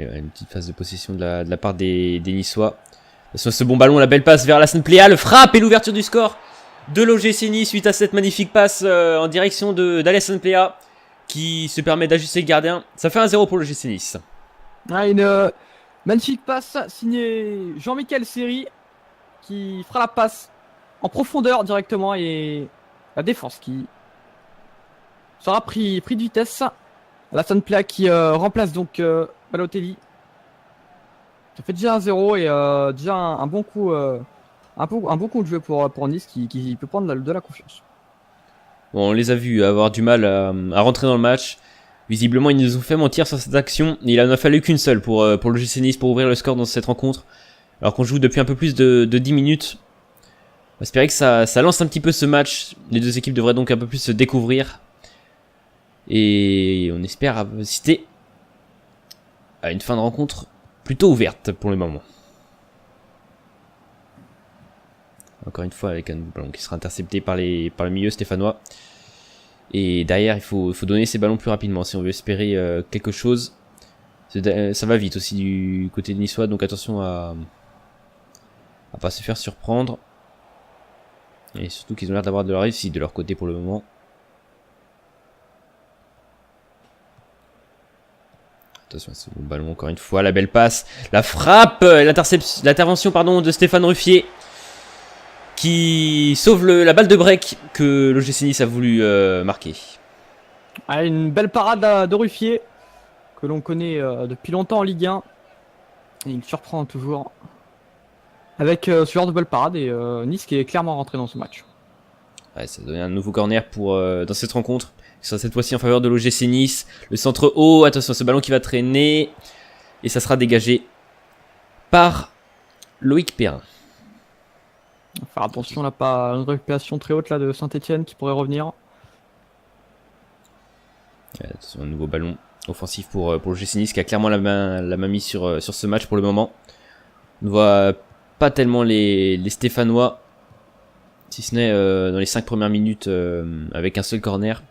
Et une petite phase de possession de la part des Niçois. Sur ce bon ballon, la belle passe vers Alassane Pléa, le frappe et l'ouverture du score de l'OGC Nice suite à cette magnifique passe en direction d'Alassane Pléa qui se permet d'ajuster le gardien. Ça fait 1-0 pour l'OGC Nice. Une magnifique passe signée Jean-Michel Seri qui fera la passe en profondeur directement et la défense qui sera pris de vitesse. Alassane Pléa qui remplace donc Balotelli. Ça fait déjà 1-0 et déjà un bon coup, un bon coup de jeu pour Nice qui peut prendre de la confiance. Bon, on les a vus avoir du mal à rentrer dans le match. Visiblement, ils nous ont fait mentir sur cette action. Il en a fallu qu'une seule pour le GC Nice pour ouvrir le score dans cette rencontre. Alors qu'on joue depuis un peu plus de 10 minutes. On va espérer que ça lance un petit peu ce match. Les deux équipes devraient donc un peu plus se découvrir. Et on espère assister à une fin de rencontre plutôt ouverte pour le moment. Encore une fois avec un ballon qui sera intercepté par le milieu stéphanois. Et derrière il faut donner ces ballons plus rapidement si on veut espérer quelque chose. Ça va vite aussi du côté de Niçois, donc attention à pas se faire surprendre. Et surtout qu'ils ont l'air d'avoir de la réussite de leur côté pour le moment. Attention à ce bon ballon encore une fois, la belle passe, la frappe, l'intervention de Stéphane Ruffier qui sauve la balle de break que l'OGC Nice a voulu marquer. Une belle parade de Ruffier que l'on connaît depuis longtemps en Ligue 1. Et il surprend toujours avec ce genre de belle parade et Nice qui est clairement rentré dans ce match. Ouais, ça donne un nouveau corner dans cette rencontre. Cette fois-ci en faveur de l'OGC Nice. Le centre haut, attention à ce ballon qui va traîner. Et ça sera dégagé par Loïc Perrin. Faire attention là, pas une récupération très haute là de Saint-Etienne qui pourrait revenir. Ouais, attention, un nouveau ballon offensif pour l'OGC Nice qui a clairement la main mise sur ce match pour le moment. On ne voit pas tellement les Stéphanois, si ce n'est dans les 5 premières minutes avec un seul corner.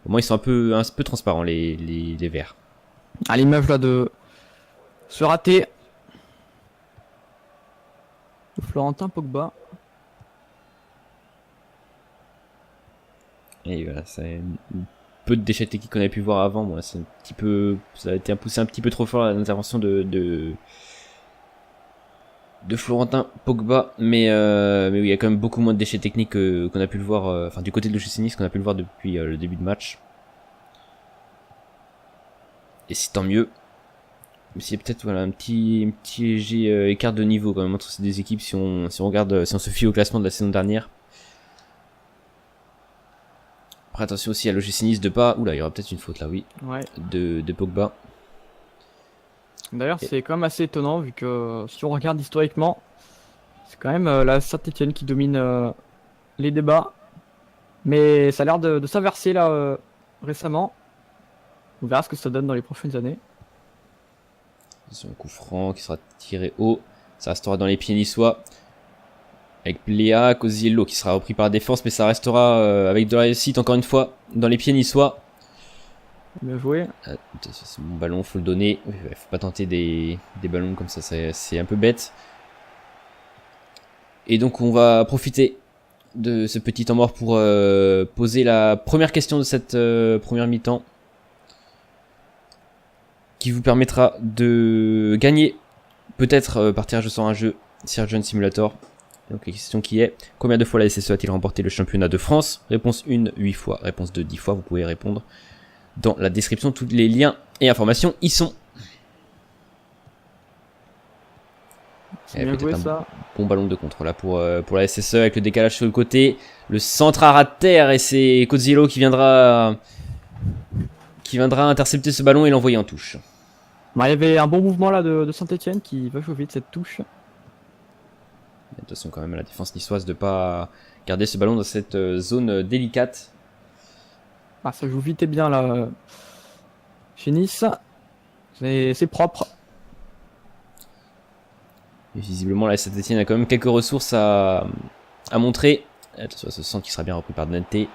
Au moins ils sont un peu transparents les Verts. À l'image là de ce raté de Florentin Pogba. Et voilà, c'est peu de déchets techniques qu'on avait pu voir avant. Bon, c'est ça a été poussé un petit peu trop fort à l'intervention de Florentin Pogba, mais oui, il y a quand même beaucoup moins de déchets techniques qu'on a pu le voir, du côté de l'OGC Nice qu'on a pu le voir depuis le début de match. Et c'est tant mieux. Mais s'il y a peut-être un petit léger écart de niveau quand même entre ces deux équipes si on regarde, si on se fie au classement de la saison dernière. Après attention aussi à l'OGC Nice de pas. Oula, il y aura peut-être une faute là, oui. Ouais. De Pogba. D'ailleurs, c'est quand même assez étonnant vu que si on regarde historiquement, c'est quand même la Saint-Etienne qui domine les débats. Mais ça a l'air de s'inverser là récemment. On verra ce que ça donne dans les prochaines années. C'est un coup franc qui sera tiré haut. Ça restera dans les pieds niçois. Avec Pléa, Cosiello qui sera repris par la défense, mais ça restera avec de la réussite encore une fois dans les pieds niçois. Bien joué. C'est mon ballon, faut le donner. Faut pas tenter des ballons comme ça, c'est un peu bête. Et donc on va profiter de ce petit temps mort pour poser la première question de cette première mi-temps, qui vous permettra de gagner peut-être par tirage au sort un jeu Surgeon Simulator. Donc la question qui est: combien de fois la SSE a-t-il remporté le championnat de France? Réponse 1, 8 fois. Réponse 2, 10 fois. Vous pouvez répondre dans la description. Tous les liens et informations y sont. C'est bien joué, ça. Bon ballon de contre là pour la SSE avec le décalage sur le côté. Le centre à ras de terre et c'est Cozziello qui viendra intercepter ce ballon et l'envoyer en touche. Bah, il y avait un bon mouvement là de Saint-Etienne qui va jouer vite cette touche. Attention quand même à la défense niçoise de pas garder ce ballon dans cette zone délicate. Ah, ça joue vite et bien là chez Nice. C'est propre. Et visiblement là Saint-Etienne a quand même quelques ressources à montrer. Attention à ce centre qui sera bien repris par Dante. Et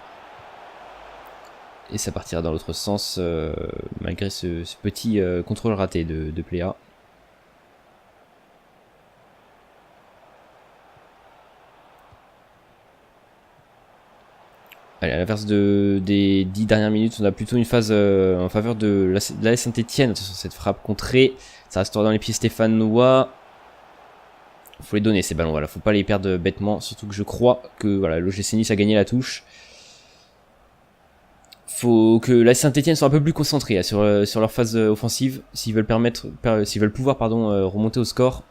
Et ça partira dans l'autre sens, malgré ce petit contrôle raté de Pléa. Allez, à l'inverse des 10 dernières minutes, on a plutôt une phase en faveur de l'AS Saint-Etienne. Attention, cette frappe contrée, ça restera dans les pieds stéphanois. Faut les donner ces ballons, voilà, faut pas les perdre bêtement. Surtout que je crois que voilà, l'OGC Nice a gagné la touche. Faut que l'AS Saint-Etienne soit un peu plus concentré là, sur leur phase offensive, s'ils veulent pouvoir remonter au score.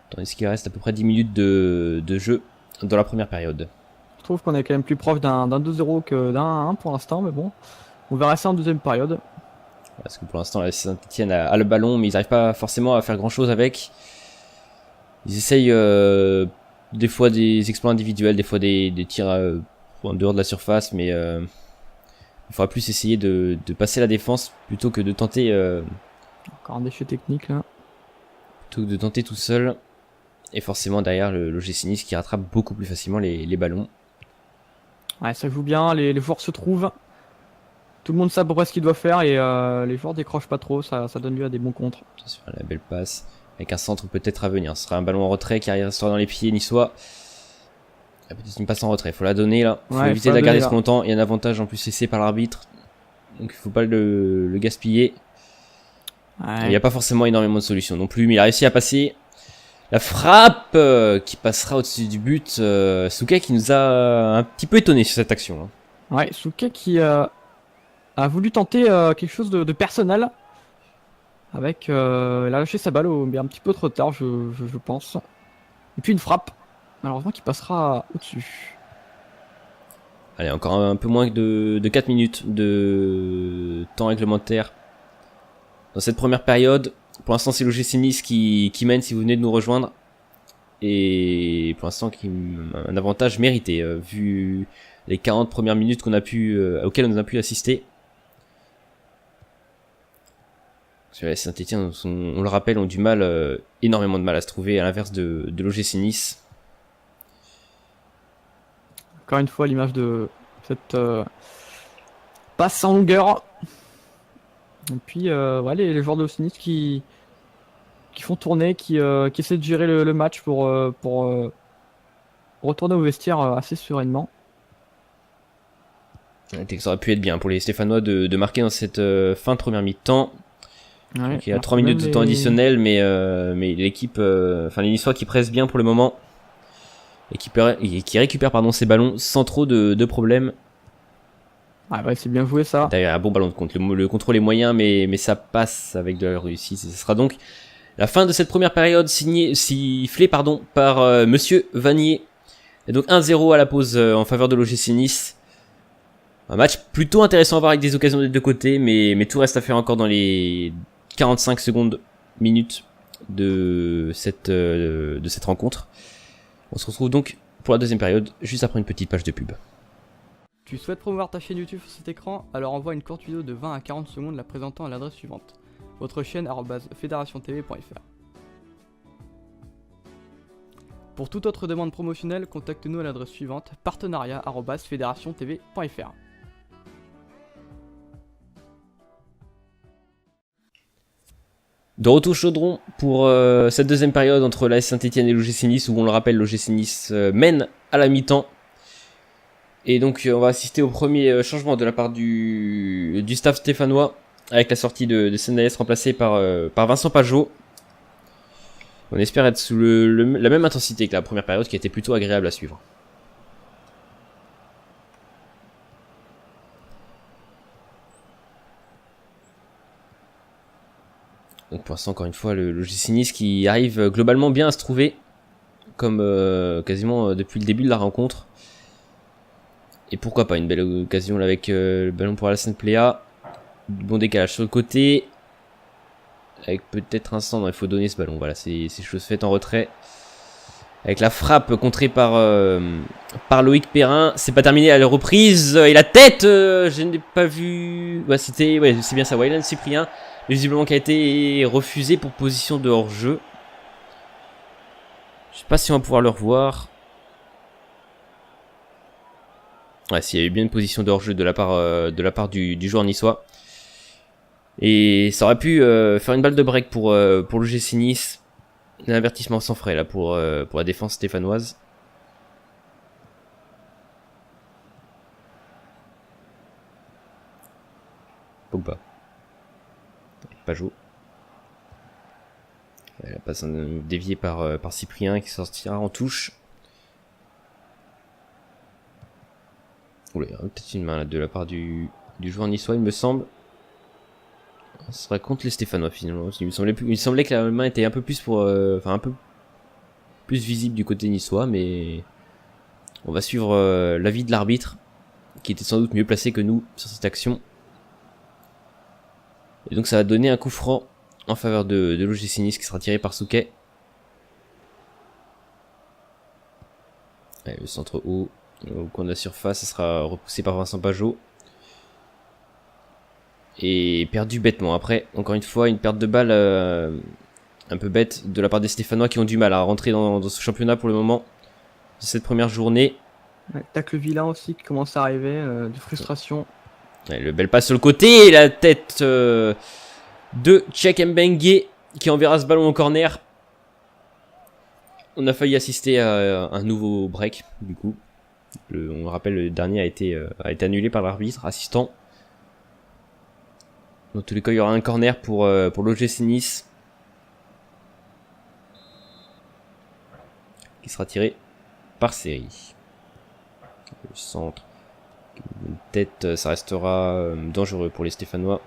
Tandis qu'il reste à peu près 10 minutes de jeu dans la première période. Je trouve qu'on est quand même plus proche d'un 2-0 que d'un 1 pour l'instant, mais bon, on verra ça en deuxième période. Parce que pour l'instant, la Saint-Etienne a le ballon, mais ils n'arrivent pas forcément à faire grand chose avec. Ils essayent des fois des exploits individuels, des fois des tirs en dehors de la surface, mais il faudra plus essayer de passer la défense plutôt que de tenter. Encore un déchet technique là. Plutôt que de tenter tout seul. Et forcément derrière l'OGC Nice qui rattrape beaucoup plus facilement les ballons. Ouais, ça joue bien, les joueurs se trouvent. Tout le monde sait à peu près ce qu'il doit faire et les joueurs décrochent pas trop, ça donne lieu à des bons contres. Attention à la belle passe, avec un centre peut-être à venir. Ce sera un ballon en retrait qui restera dans les pieds niçois. Peut-être une passe en retrait, faut la donner là. Faut éviter de la garder trop longtemps. Il y a un avantage en plus laissé par l'arbitre. Donc il faut pas le gaspiller. Ouais. Il n'y a pas forcément énormément de solutions non plus, mais il a réussi à passer. La frappe qui passera au-dessus du but. Souquet qui nous a un petit peu étonné sur cette action. Hein. Ouais, Souquet qui a voulu tenter quelque chose de personnel. Avec, il a lâché sa balle mais un petit peu trop tard, je pense. Et puis une frappe, malheureusement, qui passera au-dessus. Allez, encore un peu moins de 4 minutes de temps réglementaire dans cette première période. Pour l'instant, c'est l'OGC Nice qui mène si vous venez de nous rejoindre. Et pour l'instant, un avantage mérité, vu les 40 premières minutes auxquelles on a pu assister. Saint-Etienne, on le rappelle, ont énormément de mal à se trouver, à l'inverse de l'OGC Nice. Encore une fois, l'image de cette passe en longueur. Et puis, ouais, les joueurs de l'OGC Nice qui font tourner, qui essaient de gérer le match pour retourner au vestiaire assez sereinement. Ça aurait pu être bien pour les Stéphanois de marquer dans cette fin de première mi-temps. Ouais, il y a 3 minutes de temps additionnel, mais l'équipe, les Niçois qui pressent bien pour le moment et qui récupèrent ces ballons sans trop de problèmes. Ah ouais, c'est bien joué ça. D'ailleurs, un bon ballon de contre. Le contrôle est moyen, mais ça passe avec de la réussite. Ce sera donc la fin de cette première période sifflée par Monsieur Vanier. Et donc 1-0 à la pause en faveur de l'OGC Nice. Un match plutôt intéressant à voir avec des occasions des deux côtés, mais tout reste à faire encore dans les 45 secondes minutes de cette rencontre. On se retrouve donc pour la deuxième période, juste après une petite page de pub. Tu souhaites promouvoir ta chaîne YouTube sur cet écran? Alors envoie une courte vidéo de 20 à 40 secondes la présentant à l'adresse suivante: votre chaîne @fédérationtv.fr. Pour toute autre demande promotionnelle, contacte-nous à l'adresse suivante: partenariat@fédérationtv.fr. De retour chaudron pour cette deuxième période entre l'AS Saint-Etienne et l'OGC Nice, où on le rappelle, l'OGC Nice mène à la mi-temps. Et donc on va assister au premier changement de la part du staff stéphanois, avec la sortie de Sendaes remplacé par Vincent Pajot. On espère être sous la même intensité que la première période, qui était plutôt agréable à suivre. Donc pour l'instant, encore une fois, le l'OGC Nice qui arrive globalement bien à se trouver, comme quasiment depuis le début de la rencontre. Et pourquoi pas une belle occasion là, avec le ballon pour Alassane Pléa. Bon décalage sur le côté. Avec peut-être un centre, il faut donner ce ballon. Voilà, c'est chose faite en retrait. Avec la frappe contrée par Loïc Perrin. C'est pas terminé à la reprise. Et la tête, je n'ai pas vu. Ouais, c'est bien ça. Wayland Cyprien, visiblement qui a été refusé pour position de hors-jeu. Je sais pas si on va pouvoir le revoir. Ouais, s'il y a eu bien une position de hors-jeu de la part du joueur niçois. Et ça aurait pu faire une balle de break pour le GC Nice. Un avertissement sans frais là pour la défense stéphanoise. Pogba. Pajot. La passe déviée par Cyprien qui sortira en touche. Oula, il y a peut-être une main là, de la part du joueur niçois, il me semble. Ce sera contre les Stéphanois finalement. Il me semblait que la main était un peu plus un peu plus visible du côté niçois, mais on va suivre l'avis de l'arbitre, qui était sans doute mieux placé que nous sur cette action. Et donc ça va donner un coup franc en faveur de l'OGC Nice qui sera tiré par Souquet. Le centre haut, au coin de la surface, ça sera repoussé par Vincent Pajot. Et perdu bêtement. Après, encore une fois, une perte de balle un peu bête de la part des Stéphanois qui ont du mal à rentrer dans ce championnat pour le moment. De cette première journée. Ouais, tacle vilain aussi qui commence à arriver, de frustration. Ouais, le bel passe sur le côté et la tête de Cheikh Mbengue qui enverra ce ballon au corner. On a failli assister à un nouveau break du coup. On rappelle, le dernier a été annulé par l'arbitre assistant. Dans tous les cas, il y aura un corner pour l'OGC Nice. Qui sera tiré par série. Le centre. Une tête, ça restera dangereux pour les Stéphanois.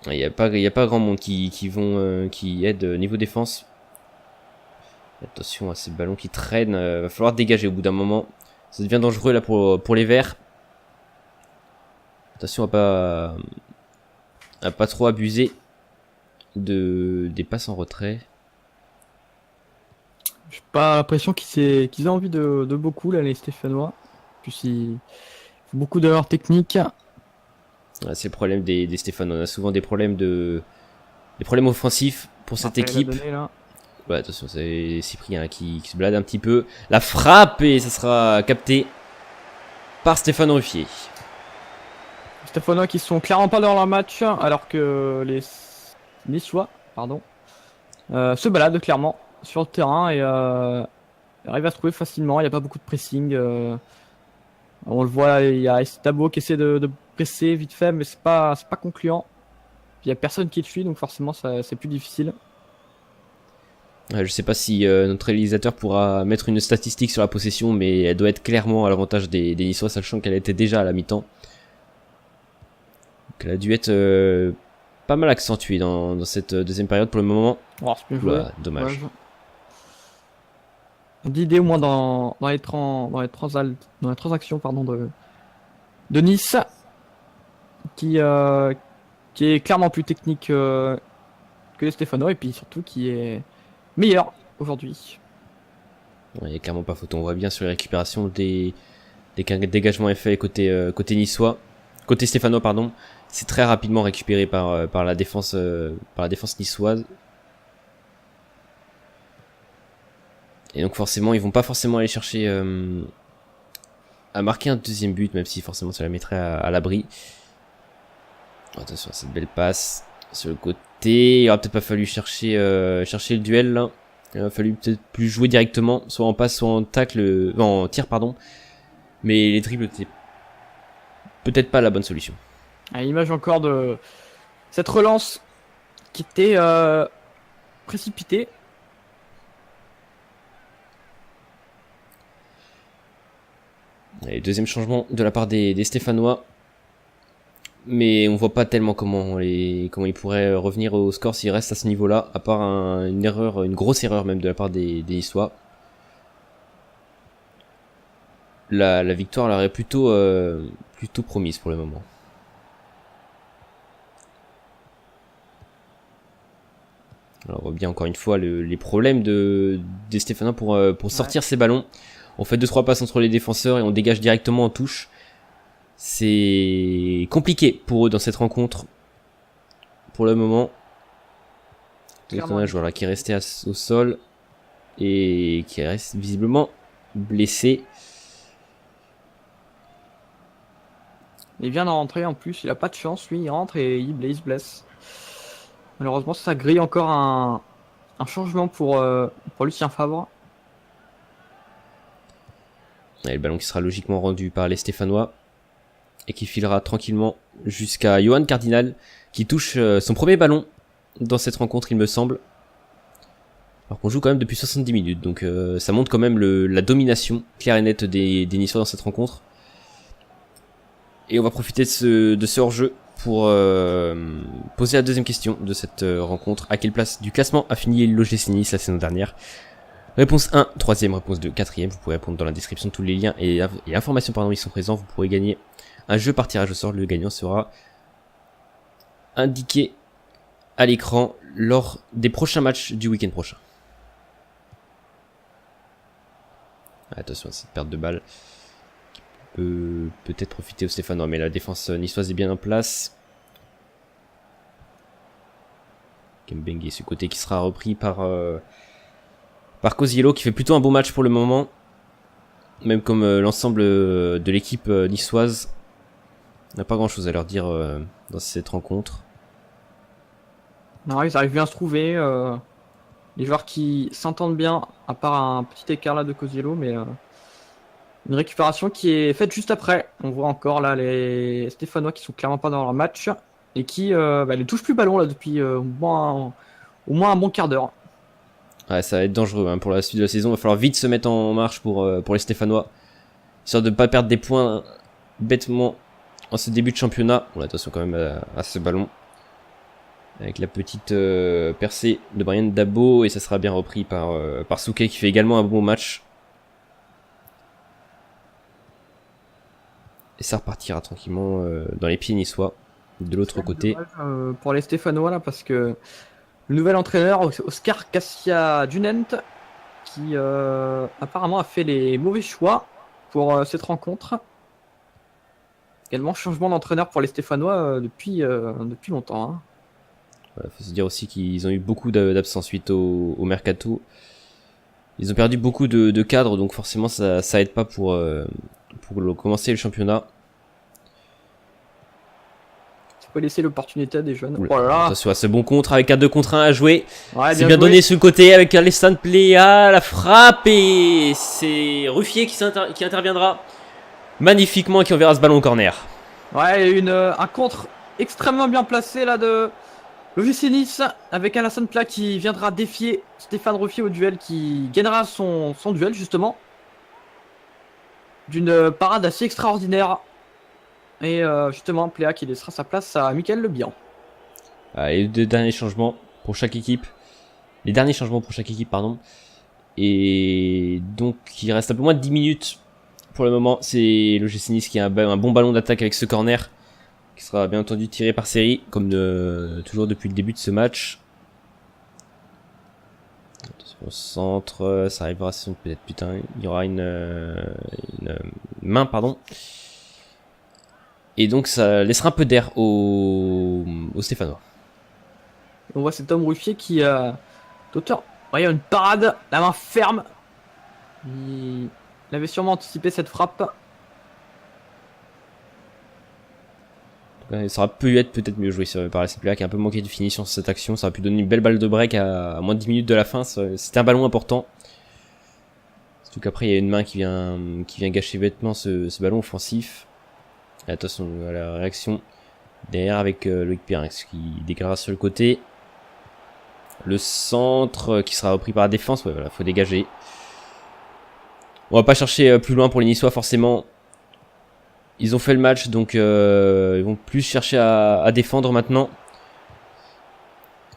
Il n'y a pas grand monde qui aide niveau défense. Attention à ces ballons qui traînent. Va falloir dégager au bout d'un moment. Ça devient dangereux là pour les Verts. Attention à pas trop abuser des passes en retrait. J'ai pas l'impression qu'ils ont envie de beaucoup là, les Stéphanois. Puis ils font beaucoup d'erreurs techniques. Ouais, c'est le problème des Stéphanois. On a souvent des problèmes offensifs pour cette équipe. Ouais, attention, c'est Cyprien qui se blade un petit peu. La frappe et ça sera capté par Stéphane Ruffier. Stéphanois qui sont clairement pas dans leur match, alors que les Niçois, se baladent clairement sur le terrain et arrivent à se trouver facilement. Il n'y a pas beaucoup de pressing. On le voit, il y a Estabo qui essaie de presser vite fait, mais c'est pas concluant. Il y a personne qui le suit, donc forcément c'est plus difficile. Je sais pas si notre réalisateur pourra mettre une statistique sur la possession, mais elle doit être clairement à l'avantage des Niçois, sachant qu'elle était déjà à la mi-temps. Donc elle a dû être pas mal accentuée dans cette deuxième période pour le moment. Oh, c'est bien joué. Ouais, dommage. D'idées au moins dans les transactions de Nice, qui est clairement plus technique que les Stéphanois, et puis surtout qui est meilleur aujourd'hui. Il n'y a clairement pas photo. On voit bien sur les récupérations des dégagements faits côté niçois, côté stéphanois pardon. C'est très rapidement récupéré par la défense niçoise. Et donc forcément, ils vont pas forcément aller chercher à marquer un deuxième but, même si forcément ça la mettrait à l'abri. Attention à cette belle passe sur le côté. Il aurait peut-être pas fallu chercher le duel là. Il aurait fallu peut-être plus jouer directement, soit en passe, soit en tacle, en tir pardon. Mais les dribbles étaient peut-être pas la bonne solution. À l'image encore de cette relance qui était précipitée. Et deuxième changement de la part des Stéphanois. Mais on voit pas tellement comment ils pourraient revenir au score s'ils restent à ce niveau-là, à part une grosse erreur même de la part des Niçois. La victoire leur est plutôt promise pour le moment. Alors on voit bien encore une fois les problèmes des Stéphanois pour sortir ces ballons. On fait 2-3 passes entre les défenseurs et on dégage directement en touche. C'est compliqué pour eux dans cette rencontre. Pour le moment. On a un joueur là qui est resté au sol et qui reste visiblement blessé. Il vient d'en rentrer en plus, il a pas de chance, lui, il rentre et il se blesse. Malheureusement, ça grille encore un changement pour Lucien Favre. Et le ballon qui sera logiquement rendu par les Stéphanois et qui filera tranquillement jusqu'à Johan Cardinal qui touche son premier ballon dans cette rencontre, il me semble. Alors qu'on joue quand même depuis 70 minutes, donc ça montre quand même la domination claire et nette des Niçois dans cette rencontre. Et on va profiter de ce hors-jeu pour poser la deuxième question de cette rencontre. À quelle place du classement a fini l'OGC Nice la saison dernière? Réponse 1, troisième, réponse 2, quatrième. Vous pourrez répondre dans la description, tous les liens et informations ils sont présents. Vous pourrez gagner un jeu par tirage au sort. Le gagnant sera indiqué à l'écran lors des prochains matchs du week-end prochain. Attention à cette perte de balle qui peut peut-être profiter aux Stéphanois, mais la défense niçoise est bien en place. Kembengue ce côté qui sera repris par Cosiello qui fait plutôt un bon match pour le moment, même comme l'ensemble de l'équipe niçoise. On n'a pas grand chose à leur dire dans cette rencontre. Non, ils arrivent bien à se trouver. Les joueurs qui s'entendent bien, à part un petit écart là de Cosiello, mais une récupération qui est faite juste après. On voit encore là les Stéphanois qui sont clairement pas dans leur match et qui ne touchent plus ballon là depuis au moins un bon quart d'heure. Ouais, ça va être dangereux hein, pour la suite de la saison. Il va falloir vite se mettre en marche pour les Stéphanois, histoire de ne pas perdre des points bêtement en ce début de championnat. Bon, attention quand même à ce ballon. Avec la petite percée de Brian Dabo, et ça sera bien repris par Souquet qui fait également un bon match. Et ça repartira tranquillement dans les pieds niçois de l'autre côté. Pour les Stéphanois là, parce que le nouvel entraîneur Oscar Cassia Dunent qui apparemment a fait les mauvais choix pour cette rencontre. Également changement d'entraîneur pour les Stéphanois depuis longtemps. Hein. Voilà, faut se dire aussi qu'ils ont eu beaucoup d'absence suite au mercato. Ils ont perdu beaucoup de cadres, donc forcément ça aide pas pour commencer le championnat. Tu peux laisser l'opportunité à des jeunes. Oula, oh là là. attention à ce bon contre avec un 2 contre 1 à jouer. Ouais, c'est bien donné sur le côté avec Alessandro Plea, la frappe, et c'est Ruffier qui interviendra magnifiquement et qui enverra ce ballon au corner. Ouais, un contre extrêmement bien placé là de l'OGC Nice avec Alassane Plat qui viendra défier Stéphane Ruffier au duel, qui gagnera son duel justement d'une parade assez extraordinaire. Et justement Pléa qui laissera sa place à Mickaël Lebihan. Et les derniers changements pour chaque équipe. Et donc il reste un peu moins de 10 minutes pour le moment. C'est l'OGC Nice qui a un bon ballon d'attaque avec ce corner, qui sera bien entendu tiré par série, comme toujours depuis le début de ce match. Au centre, ça arrivera peut-être, il y aura une main, pardon. Et donc ça laissera un peu d'air aux Stéphanois. On voit cet homme Ruffier qui d'auteur. Il y a une parade, la main ferme. Il avait sûrement anticipé cette frappe. Ça aurait pu être peut-être mieux joué par la CPA qui a un peu manqué de finition sur cette action. Ça aurait pu donner une belle balle de break à moins de 10 minutes de la fin. C'était un ballon important. Surtout qu'après il y a une main qui vient gâcher bêtement ce ballon offensif. Et attention à la réaction derrière avec Loïc Périnx qui décalera sur le côté. Le centre qui sera repris par la défense. Ouais, voilà, faut dégager. On va pas chercher plus loin pour les Niçois forcément. Ils ont fait le match, donc ils vont plus chercher à défendre maintenant.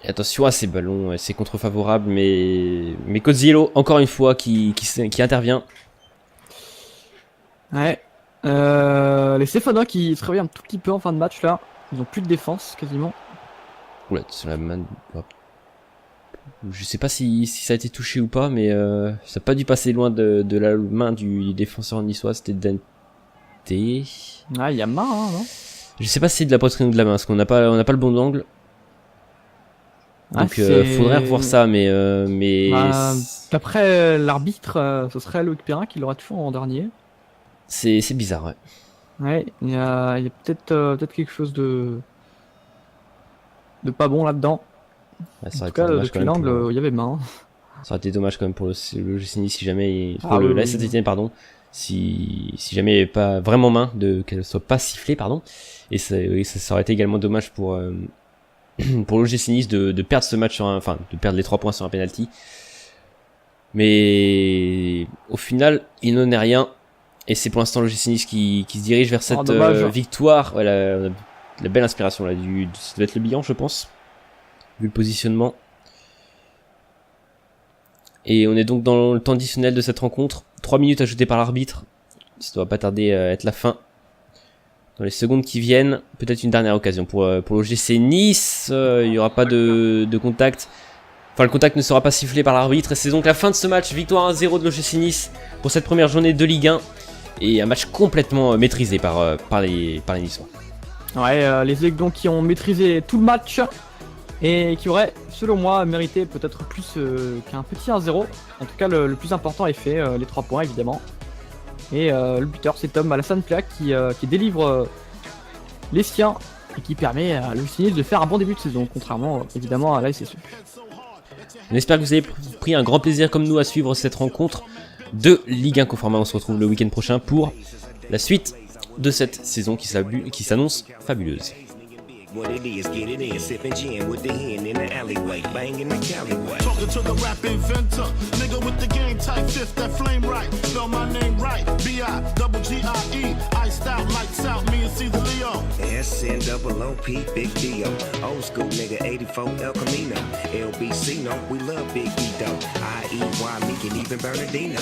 Et attention à ces ballons, c'est contre-favorable, mais Cosiello, encore une fois, qui intervient. Ouais. Les Stéphanois qui se réveillent un tout petit peu en fin de match là. Ils ont plus de défense quasiment. Oula, c'est la main. Je sais pas si ça a été touché ou pas, mais ça n'a pas dû passer loin de la main du défenseur niçois, c'était Dante. Ah, il y a main, hein, non? Je sais pas si c'est de la poitrine ou de la main, parce qu'on n'a pas le bon angle. Donc faudrait revoir ça, mais d'après l'arbitre, ce serait Loïc Perrin qui l'aurait tué en dernier. C'est bizarre, ouais. Ouais, il y a peut-être quelque chose de pas bon là-dedans. Ouais, En tout cas, depuis l'angle, il y avait main. Ça aurait été dommage quand même pour le GC Nice si jamais, Ah pour oui, la oui. Saint-Étienne, pardon, si jamais il n'y avait pas vraiment main, qu'elle soit pas sifflée, pardon. Et ça aurait été également dommage pour pour le GC Nice de perdre ce match enfin de perdre les 3 points sur un penalty. Mais au final, il n'en est rien. Et c'est pour l'instant le GC Nice qui se dirige vers cette victoire. Voilà, la belle inspiration là, ça doit être le bilan, je pense, vu le positionnement. Et on est donc dans le temps additionnel de cette rencontre. 3 minutes ajoutées par l'arbitre. Ça doit pas tarder à être la fin. Dans les secondes qui viennent, peut-être une dernière occasion pour le GC Nice. Il n'y aura pas de contact. Enfin, le contact ne sera pas sifflé par l'arbitre. Et c'est donc la fin de ce match. Victoire 1-0 de l'OGC Nice pour cette première journée de Ligue 1. Et un match complètement maîtrisé par les Niçois. Ouais, les Aiglons qui ont maîtrisé tout le match et qui auraient, selon moi, mérité peut-être plus qu'un petit 1-0. En tout cas, le plus important est fait, les 3 points évidemment. Et le buteur, c'est Tom Alassane Plea qui délivre les siens et qui permet à l'OGC Nice de faire un bon début de saison, contrairement évidemment à la SSE. On espère que vous avez pris un grand plaisir comme nous à suivre cette rencontre de Ligue 1 Conforama. On se retrouve le week-end prochain pour la suite de cette saison qui s'annonce fabuleuse. What it is, get it in, sipping gin with the hen in the alleyway, banging the Callaway. Talking to the rap inventor, nigga with the game type fifth, that flame right. Spell my name right, B-I-double-G-I-E. Iced out, lights out, me and Caesar Leo. S-N-double-O-P, big deal. Old school nigga, 84 El Camino. LBC, no, we love Big E though. I-E-Y, Meek and even Bernardino.